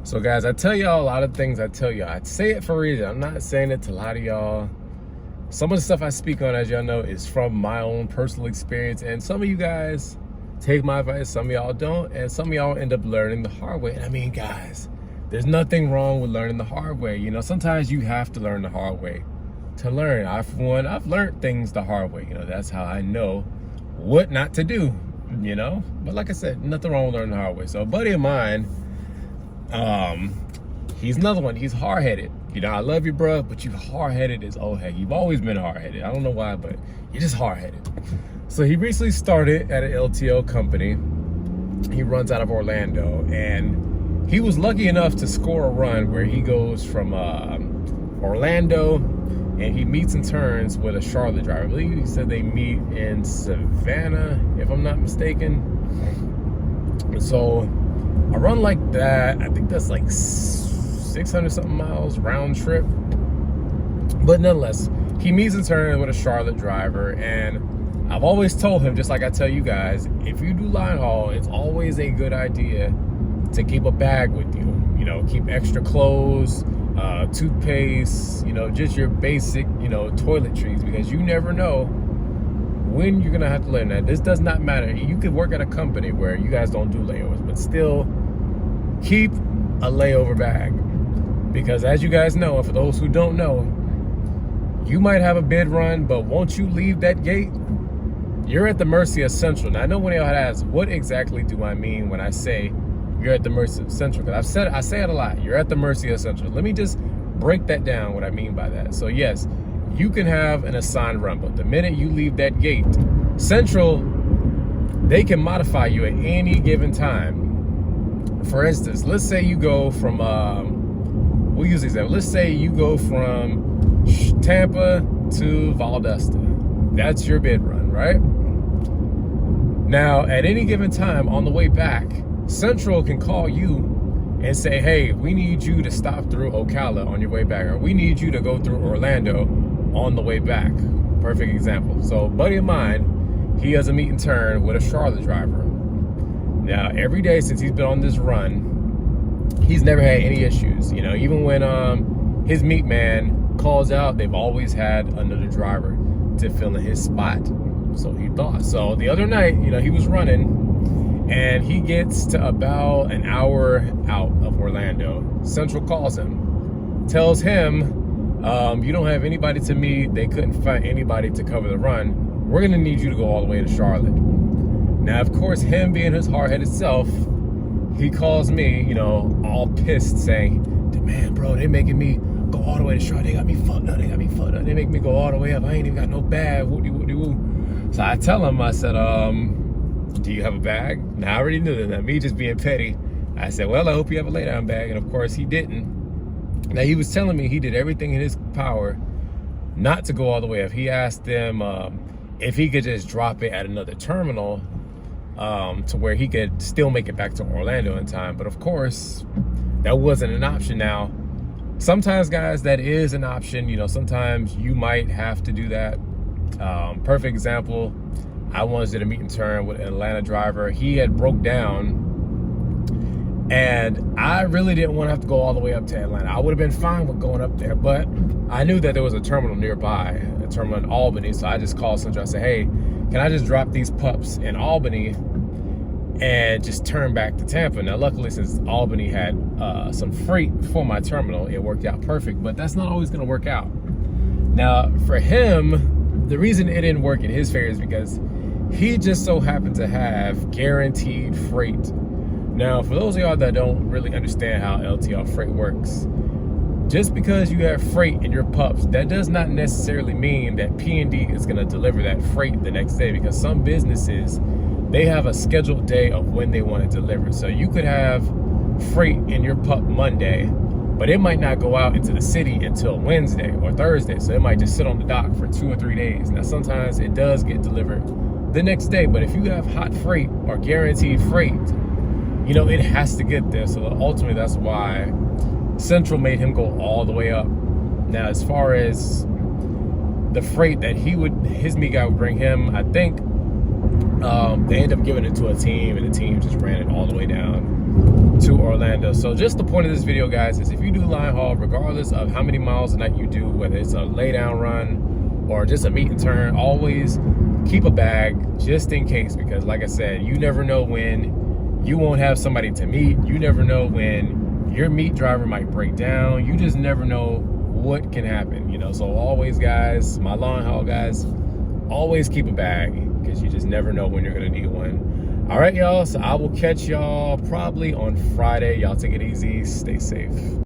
So guys, I tell y'all a lot of things. I tell y'all, I say it for a reason. I'm not saying it to lie to y'all. Some of the stuff I speak on, as y'all know, is from my own personal experience. And some of you guys take my advice, some of y'all don't. And some of y'all end up learning the hard way. And I mean, guys, there's nothing wrong with learning the hard way. You know, sometimes you have to learn the hard way to learn. For one, I've learned things the hard way. You know, that's how I know what not to do, you know. But like I said, nothing wrong with learning the hard way. So a buddy of mine, he's another one. He's hard-headed. You know, I love you, bro, but you hard-headed as oh heck. You've always been hard-headed. I don't know why, but you're just hard-headed. So he recently started at an LTL company. He runs out of Orlando, and he was lucky enough to score a run where he goes from Orlando, and he meets and turns with a Charlotte driver. I believe he said they meet in Savannah, if I'm not mistaken. So a run like that, I think that's like 600 something miles round trip. But nonetheless, he meets and turns with a Charlotte driver. And I've always told him, just like I tell you guys, if you do line haul, it's always a good idea to keep a bag with you. You know, keep extra clothes, toothpaste, you know, just your basic, you know, toiletries, because you never know when you're gonna have to lay in that. This does not matter. You could work at a company where you guys don't do layovers, but still keep a layover bag, because as you guys know, and for those who don't know, you might have a bid run, but once you leave that gate, you're at the mercy of Central. Now I know when y'all had asked, what exactly do I mean when I say you're at the mercy of Central? Because I say it a lot. You're at the mercy of Central. Let me just break that down, what I mean by that. So yes, you can have an assigned run, but the minute you leave that gate, Central, they can modify you at any given time. For instance, let's say you go from, we'll use this example. Let's say you go from Tampa to Valdosta. That's your bid run, right? Now, at any given time on the way back, Central can call you and say, hey, we need you to stop through Ocala on your way back, or we need you to go through Orlando on the way back. Perfect example. So a buddy of mine, he has a meet and turn with a Charlotte driver. Now, every day since he's been on this run, he's never had any issues. You know, even when his meet man calls out, they've always had another driver to fill in his spot. So he thought. So the other night, you know, he was running, and he gets to about an hour out of Orlando. Central calls him, tells him, you don't have anybody to meet. They couldn't find anybody to cover the run. We're gonna need you to go all the way to Charlotte. Now, of course, him being his hard-headed self, he calls me, you know, all pissed, saying, man, bro, they making me go all the way to Charlotte. They got me fucked up. They make me go all the way up. I ain't even got no bag. Woo-de-woo-de-woo. So I tell him, I said, do you have a bag? Now, I already knew that. Me just being petty. I said, well, I hope you have a lay-down bag. And of course, he didn't. Now, he was telling me he did everything in his power not to go all the way up. He asked them if he could just drop it at another terminal to where he could still make it back to Orlando in time. But of course, that wasn't an option. Now, sometimes, guys, that is an option. You know, sometimes you might have to do that. Perfect example, I once did a meet and turn with an Atlanta driver. He had broke down, and I really didn't want to have to go all the way up to Atlanta. I would have been fine with going up there, but I knew that there was a terminal nearby, a terminal in Albany. So I just called Central. I said, hey, can I just drop these pups in Albany and just turn back to Tampa? Now, luckily, since Albany had some freight for my terminal, it worked out perfect, but that's not always going to work out. Now, for him, the reason it didn't work in his favor is because he just so happened to have guaranteed freight. Now, for those of y'all that don't really understand how LTL freight works, just because you have freight in your pups, that does not necessarily mean that P&D is going to deliver that freight the next day, because some businesses, they have a scheduled day of when they want to deliver. So you could have freight in your pup Monday, but it might not go out into the city until Wednesday or Thursday. So it might just sit on the dock for 2 or 3 days. Now, sometimes it does get delivered the next day, but if you have hot freight or guaranteed freight, you know, it has to get there. So ultimately, that's why Central made him go all the way up. Now, as far as the freight that his meat guy would bring him, I think they ended up giving it to a team, and the team just ran it all the way down to Orlando. So just the point of this video, guys, is if you do line haul, regardless of how many miles a night you do, whether it's a lay down run or just a meet and turn, always keep a bag just in case, because like I said, you never know when you won't have somebody to meet. You never know when your meet driver might break down. You just never know what can happen, you know. So always, guys, my line haul guys, always keep a bag, because you just never know when you're gonna need one. All right, y'all, so I will catch y'all probably on Friday. Y'all take it easy, stay safe.